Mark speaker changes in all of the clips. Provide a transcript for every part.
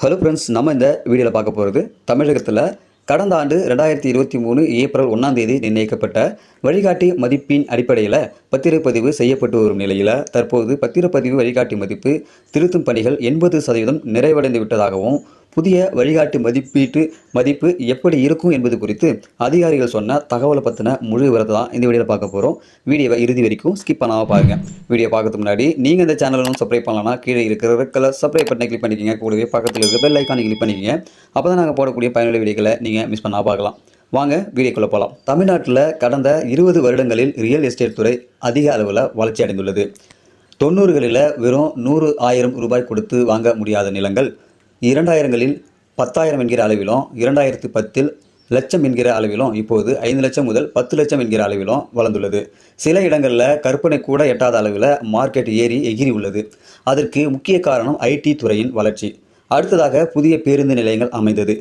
Speaker 1: Hello friends, நம்ம இந்த வீடியோவில் பார்க்க போகிறது தமிழகத்தில் கடந்த ஆண்டு 2023 ஏப்ரல் 1ஆம் தேதி நிர்ணயிக்கப்பட்ட வழிகாட்டி மதிப்பின் அடிப்படையில் பத்திரப்பதிவு செய்யப்பட்டு வரும் நிலையில் தற்போது பத்திரப்பதிவு வழிகாட்டி மதிப்பு திருத்தும் பணிகள் 80% நிறைவடைந்து விட்டதாகவும் புதிய வழிகாட்டி மதிப்பு எப்படி இருக்கும் என்பது குறித்து அதிகாரிகள் சொன்ன தகவலை பற்றின முழு விவரத்தை தான் இந்த வீடியோவில் பார்க்க போகிறோம். வீடியோவை இறுதி வரைக்கும் ஸ்கிப் பண்ணாமல் பாருங்கள். வீடியோ பார்க்கறதுக்கு முன்னாடி நீங்கள் இந்த சேனலும் சப்ஸ்கிரைப் பண்ணலன்னா கீழே இருக்கிற ரெட் கலர் சப்ஸ்கிரைப் பட்டனை கிளிக் பண்ணிக்கோங்க. கூடவே பக்கத்தில் இருக்கிற பெல் ஐக்கானை கிளிக் பண்ணிக்கோங்க. அப்போ தான் நாங்கள் போடக்கூடிய பயனுள்ள வீடியோக்களை நீங்கள் மிஸ் பண்ணால் பார்க்கலாம். வாங்க வீடியோக்குள்ளே போகலாம். தமிழ்நாட்டில் கடந்த 20 வருடங்களில் ரியல் எஸ்டேட் துறை அதிக அளவில் வளர்ச்சி அடைந்துள்ளது. 90களில் வெறும் 100,000 ரூபாய் கொடுத்து வாங்க முடியாத நிலங்கள் 2000களில் 10,000 என்கிற அளவிலும் 2010 லட்சம் என்கிற அளவிலும் இப்போது 5 லட்சம் முதல் 10 லட்சம் என்கிற அளவிலும் வளர்ந்துள்ளது. சில இடங்களில் கற்பனை கூட எட்டாத அளவில் மார்க்கெட் எகிரி உள்ளது. அதற்கு முக்கிய காரணம் ஐடி துறையின் வளர்ச்சி. அடுத்ததாக புதிய பேருந்து நிலையங்கள் அமைந்தது.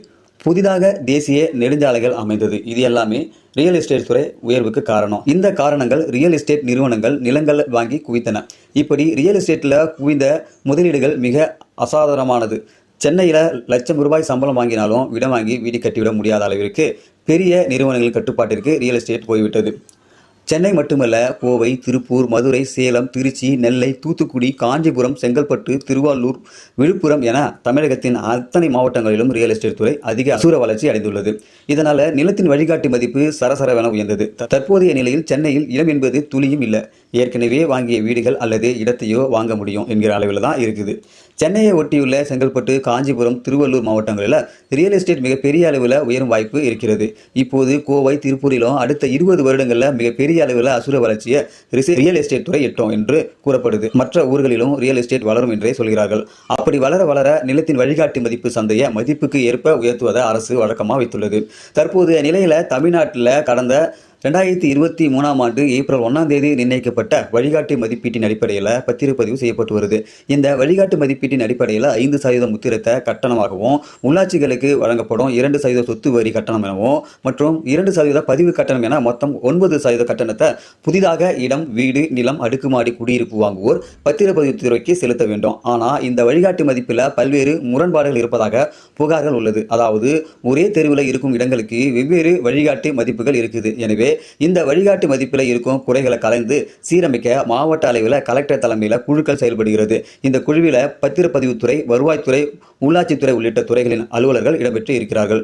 Speaker 1: புதிதாக தேசிய நெடுஞ்சாலைகள் அமைந்தது. இது எல்லாமே ரியல் எஸ்டேட் துறை உயர்வுக்கு காரணம். இந்த காரணங்கள் ரியல் எஸ்டேட் நிறுவனங்கள் நிலங்கள் வாங்கி குவித்தன. இப்படி ரியல் எஸ்டேட்டில் குவிந்த முதலீடுகள் மிக அசாதாரணமானது. சென்னையில் லட்சம் ரூபாய் சம்பளம் வாங்கினாலும் இடம் வாங்கி வீடு கட்டிவிட முடியாத அளவிற்கு பெரிய நிறுவனங்கள் கட்டுப்பாட்டிற்கு ரியல் எஸ்டேட் போய்விட்டது. சென்னை மட்டுமல்ல, கோவை, திருப்பூர், மதுரை, சேலம், திருச்சி, நெல்லை, தூத்துக்குடி, காஞ்சிபுரம், செங்கல்பட்டு, திருவாரூர், விழுப்புரம் என தமிழகத்தின் அத்தனை மாவட்டங்களிலும் ரியல் எஸ்டேட் துறை அதிக அசுர வளர்ச்சி அடைந்துள்ளது. இதனால் நிலத்தின் வழிகாட்டி மதிப்பு சரசரவென உயர்ந்தது. தற்போதைய நிலையில் சென்னையில் இடம் என்பது துளியும் இல்லை. ஏற்கனவே வாங்கிய வீடுகள் அல்லது இடத்தையோ வாங்க முடியும் என்கிற அளவில் தான் இருக்குது. சென்னையை ஒட்டியுள்ள செங்கல்பட்டு, காஞ்சிபுரம், திருவள்ளூர் மாவட்டங்களில் ரியல் எஸ்டேட் மிகப்பெரிய அளவில் உயரும் வாய்ப்பு இருக்கிறது. இப்போது கோவை, திருப்பூரிலும் அடுத்த 20 வருடங்களில் மிகப்பெரிய அளவில் அசுர வளர்ச்சியை ரியல் எஸ்டேட் துறை எட்டும் என்று கூறப்படுது. மற்ற ஊர்களிலும் ரியல் எஸ்டேட் வளரும் என்றே சொல்கிறார்கள். அப்படி வளர நிலத்தின் வழிகாட்டி மதிப்பு சந்தையை மதிப்புக்கு ஏற்ப உயர்த்துவதை அரசு வழக்கமாக வைத்துள்ளது. தற்போதைய நிலையில் தமிழ்நாட்டில் கடந்த 2023ஆம் ஆண்டு ஏப்ரல் 1ஆம் தேதி நிர்ணயிக்கப்பட்ட வழிகாட்டி மதிப்பீட்டின் அடிப்படையில் பத்திரப்பதிவு செய்யப்பட்டு வருது. இந்த வழிகாட்டு மதிப்பீட்டின் அடிப்படையில் 5% முத்திரத்தை கட்டணமாகவும், உள்ளாட்சிகளுக்கு வழங்கப்படும் 2% சொத்து வரி கட்டணம் எனவும் மற்றும் 2% பதிவு கட்டணம் என மொத்தம் 9% கட்டணத்தை புதிதாக இடம், வீடு, நிலம், அடுக்குமாடி குடியிருப்பு வாங்குவோர் பத்திரப்பதிவு துறைக்கு செலுத்த வேண்டும். ஆனால் இந்த வழிகாட்டு மதிப்பில் பல்வேறு முரண்பாடுகள் இருப்பதாக புகார்கள் உள்ளது. அதாவது ஒரே தெருவில் இருக்கும் இடங்களுக்கு வெவ்வேறு வழிகாட்டி மதிப்புகள் இருக்குது. எனவே இந்த வழிகாட்டு மதிப்பில் இருக்கும் குறைகளை கலைந்து சீரமைக்க மாவட்ட அளவில் கலெக்டர் தலைமையில் குழுக்கள் செயல்படுகிறது. இந்த குழுவில் பத்திரப்பதிவுத்துறை, வருவாய்த்துறை, உள்ளாட்சித்துறை உள்ளிட்ட துறைகளின் அலுவலர்கள் இடம்பெற்று இருக்கிறார்கள்.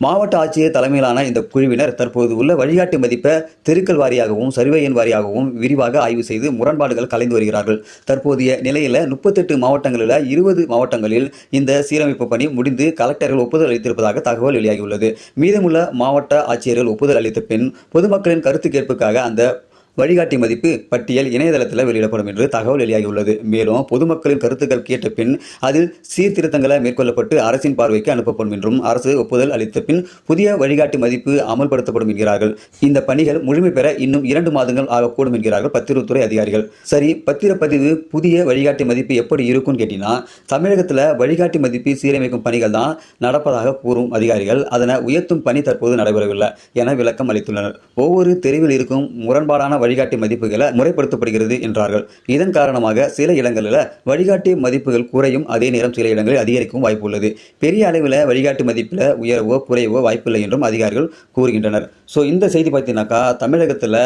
Speaker 1: மாவட்ட ஆட்சியர் தலைமையிலான இந்த குழுவினர் தற்போது உள்ள வழிகாட்டு மதிப்பை தெருக்கள் வாரியாகவும் சர்வே எண் வாரியாகவும் விரிவாக ஆய்வு செய்து முரண்பாடுகள் கலைந்து வருகிறார்கள். தற்போதைய நிலையில் 38 மாவட்டங்களில் 20 மாவட்டங்களில் இந்த சீரமைப்பு பணி முடிந்து கலெக்டர்கள் ஒப்புதல் அளித்திருப்பதாக தகவல் வெளியாகியுள்ளது. மீதமுள்ள மாவட்ட ஆட்சியர்கள் ஒப்புதல் அளித்த பின் பொதுமக்களின் கருத்து கேட்புக்காக அந்த வழிகாட்டி மதிப்பு பட்டியல் இணையதளத்தில் வெளியிடப்படும் என்று தகவல் வெளியாகியுள்ளது. மேலும் பொதுமக்களின் கருத்துக்கள் கேட்ட பின் அதில் சீர்திருத்தங்களை மேற்கொள்ளப்பட்டு அரசின் பார்வைக்கு அனுப்பப்படும் என்றும் அரசு ஒப்புதல் அளித்த பின் புதிய வழிகாட்டி மதிப்பு அமல்படுத்தப்படும் என்கிறார்கள். இந்த பணிகள் முழுமை பெற இன்னும் 2 மாதங்கள் ஆகக்கூடும் என்கிறார்கள் பத்திரத்துறை அதிகாரிகள். சரி, பத்திரப்பதிவு புதிய வழிகாட்டி மதிப்பு எப்படி இருக்கும்னு கேட்டீங்கன்னா, தமிழகத்தில் வழிகாட்டி மதிப்பு சீரமைக்கும் பணிகள் தான் நடப்பதாக கூறும் அதிகாரிகள் அதனை உயர்த்தும் பணி தற்போது நடைபெறவில்லை என விளக்கம் அளித்துள்ளனர். ஒவ்வொரு தெருவில் இருக்கும் முரண்பாடான வழிகாட்டி மதிப்புகளை முறைப்படுத்தப்படுகிறது என்றார்கள். இதன் காரணமாக சில இடங்களில் வழிகாட்டி மதிப்புகள் குறையும், அதே நேரம் சில இடங்களில் அதிகரிக்கும் வாய்ப்பு உள்ளது. பெரிய அளவில் வழிகாட்டி மதிப்பில் உயரவோ குறையவோ வாய்ப்பில்லை என்றும் அதிகாரிகள் கூறுகின்றனர். இந்த செய்தி பார்த்தீங்கன்னாக்கா, தமிழகத்தில்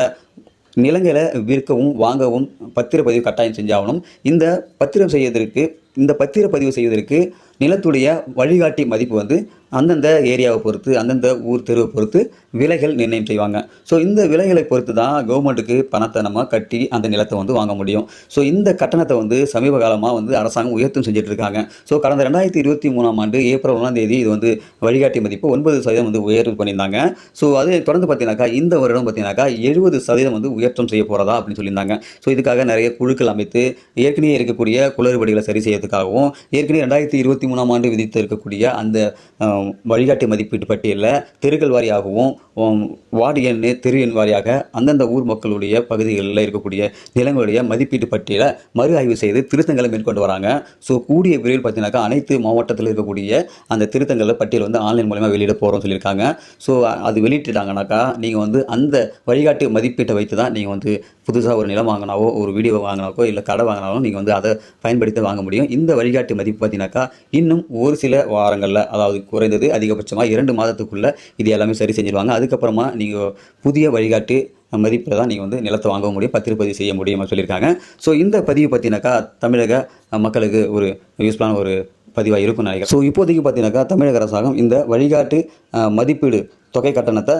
Speaker 1: நிலங்களை விற்கவும் வாங்கவும் பத்திரப்பதிவு கட்டாயம் செஞ்சாகணும். இந்த பத்திரப்பதிவு செய்வதற்கு நிலத்துடைய வழிகாட்டி மதிப்பு அந்தந்த ஏரியாவை பொறுத்து, அந்தந்த ஊர் தெருவை பொறுத்து விலைகள் நிர்ணயம் செய்வாங்க. இந்த விலைகளை பொறுத்து தான் கவர்மெண்ட்டுக்கு பணத்தை நம்ம கட்டி அந்த நிலத்தை வாங்க முடியும். இந்த கட்டணத்தை சமீப காலமாக அரசாங்கம் உயர்த்தும் செஞ்சுட்டு இருக்காங்க. கடந்த 2023ஆம் ஆண்டு ஏப்ரல் 1ஆம் தேதி இது வழிகாட்டி மதிப்பு 9% உயர்வு பண்ணியிருந்தாங்க. அதை தொடர்ந்து பார்த்தீங்கன்னாக்கா இந்த வருடம் பார்த்தீங்கன்னாக்கா 70% உயர்த்தம் செய்ய போகிறதா அப்படின்னு சொல்லியிருந்தாங்க. இதுக்காக நிறைய குழுக்கள் அமைத்து ஏற்கனவே இருக்கக்கூடிய குளறுபடிகளை சரி செய்யறதுக்காகவும், ஏற்கனவே 2023ஆம் ஆண்டு விதித்து இருக்கக்கூடிய அந்த வழிகாட்டி மதிப்பீட்டு பட்டியலில் தெருக்கள் வாரியாகவும் வார்டு எண், தெரு எண் வாரியாக அந்தந்த ஊர் மக்களுடைய பகுதிகளில் இருக்கக்கூடிய நிலங்களுடைய மதிப்பீட்டு பட்டியலை மறு ஆய்வு செய்து திருத்தங்களை மேற்கொண்டு வராங்க. கூடிய விரைவில் பார்த்தீங்கன்னாக்கா அனைத்து மாவட்டத்தில் இருக்கக்கூடிய அந்த திருத்தங்களை பட்டியல் ஆன்லைன் மூலமாக வெளியிட போகிறோம்னு சொல்லியிருக்காங்க. அது வெளியிட்டுட்டாங்கனாக்கா நீங்கள் அந்த வழிகாட்டு மதிப்பீட்டை வைத்து தான் நீங்கள் புதுசாக ஒரு நிலம் வாங்கினாவோ, ஒரு வீடியோ வாங்கினாக்கோ, இல்லை கடை வாங்கினாலும் நீங்கள் அதை பயன்படுத்தி வாங்க முடியும். இந்த வழிகாட்டு மதிப்பு பார்த்தீங்கன்னாக்கா இன்னும் ஒரு சில வாரங்களில், அதாவது குறைந்தது அதிகபட்சமாக 2 மாதத்துக்குள்ள இது எல்லாமே சரி செஞ்சுருவாங்க. அதுக்கப்புறமா நீங்கள் புதிய வழிகாட்டு மதிப்பில் தான் நீங்கள் வந்து நிலத்தை வாங்க முடியும், பத்திரப்பதிவு செய்ய முடியும் அப்படின்னு சொல்லியிருக்காங்க. ஸோ இந்த பதிவு பார்த்தீங்கன்னாக்கா தமிழக மக்களுக்கு ஒரு யூஸ்ஃபுல்லான ஒரு பதிவாக இருக்கும்னு நினைக்கிறேன். ஸோ இப்போதைக்கு பார்த்தீங்கன்னாக்கா தமிழக அரசாங்கம் இந்த வழிகாட்டு மதிப்பீடு தொகை கட்டணத்தை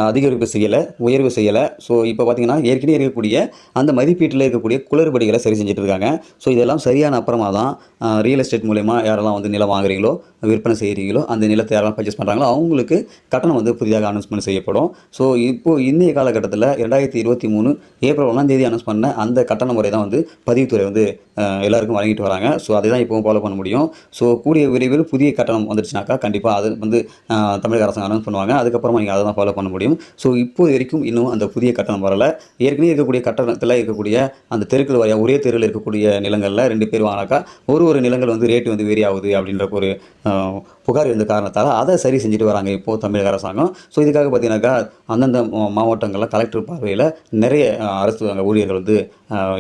Speaker 1: அதிகரிப்பு செய்யலை, உயர்வு செய்யலை. ஸோ இப்போ பார்த்தீங்கன்னா ஏற்கனவே இருக்கக்கூடிய அந்த மதிப்பீட்டில் இருக்கக்கூடிய குளறுபடிகளை சரி செஞ்சுட்டு இருக்காங்க. ஸோ இதெல்லாம் சரியான அப்புறமா தான் ரியல் எஸ்டேட் மூலயமா யாரெல்லாம் வந்து நிலம் வாங்குறீங்களோ, விற்பனை செய்கிறீங்களோ, அந்த நிலத்தை யாரெல்லாம் பர்ச்சேஸ் பண்ணுறாங்களோ அவங்களுக்கு கட்டணம் வந்து புதிதாக அனௌன்ஸ்மெண்ட் செய்யப்படும். ஸோ இப்போது இன்றைய காலகட்டத்தில் 2023 ஏப்ரல் 1 அனௌன்ஸ் பண்ண அந்த கட்டண முறை தான் வந்து பதிவுத்துறை வந்து எல்லாருக்கும் வழங்கிட்டு வராங்க. ஸோ அதை தான் இப்போவும் ஃபாலோ பண்ண முடியும். ஸோ கூடிய விரைவில் புதிய கட்டணம் வந்துடுச்சுனாக்கா கண்டிப்பாக அது வந்து தமிழக அரசாங்கம் அனௌன்ஸ் பண்ணுவாங்க. அதுக்கப்புறமா நீங்கள் அதை தான் ஃபாலோ பண்ண முடியும். ஸோ இப்போ வரைக்கும் இன்னும் அந்த புதிய கட்டணம் வரலை. ஏற்கனவே இருக்கக்கூடிய கட்டணத்தில் இருக்கக்கூடிய அந்த தெருக்கள் வாரியாக ஒரே தெருவில் இருக்கக்கூடிய நிலங்களில் 2 பேர் வாங்கினாக்கா ஒரு நிலங்கள் வந்து ரேட்டு வந்து வேரி ஆகுது அப்படின்ற ஒரு புகார் இருந்த காரணத்தால் அதை சரி செஞ்சுட்டு வராங்க இப்போது தமிழக அரசாங்கம். ஸோ இதுக்காக பார்த்தீங்கன்னாக்கா அந்தந்த மாவட்டங்களில் கலெக்டர் பார்வையில் நிறைய அரசு ஊழியர்கள் வந்து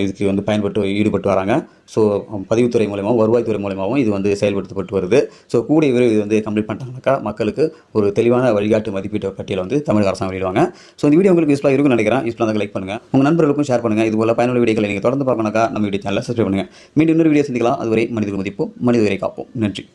Speaker 1: இதுக்கு வந்து ஈடுபட்டு வராங்க. ஸோ பதிவுத்துறை மூலமாகவும் வருவாய்த்துறை மூலமாகவும் இது வந்து செயல்படுத்தப்பட்டு வருது. ஸோ கூடிய விரைவில் இது வந்து கம்ப்ளீட் பண்ணிட்டாங்கனாக்கா மக்களுக்கு ஒரு தெளிவான வழிகாட்டு மதிப்பீட்டு பட்டியலை வந்து தமிழக அரசாங்கம் வெளியிடுவாங்க. ஸோ இந்த வீடியோ உங்களுக்கு யூஸ்ஃபுல்லாக இருக்கும்னு நினைக்கிறேன். யூஸ்ஃபுல்லாக இருந்தால் லைக் பண்ணுங்கள், உங்கள் நண்பர்களுக்கும் ஷேர் பண்ணுங்கள். இது போல பயனுள்ள வீடியோக்களை நீங்கள் தொடர்ந்து பார்க்கணும்னாக்கா நம்ம வீடியோ சேனலை சப்ஸ்கிரைப் பண்ணுங்கள். மீண்டும் இன்னொரு வீடியோ சந்திக்கலாம். அதுவரை மனிதர்கள் மதிப்போம், மனித உயிரை காப்போம். நன்றி.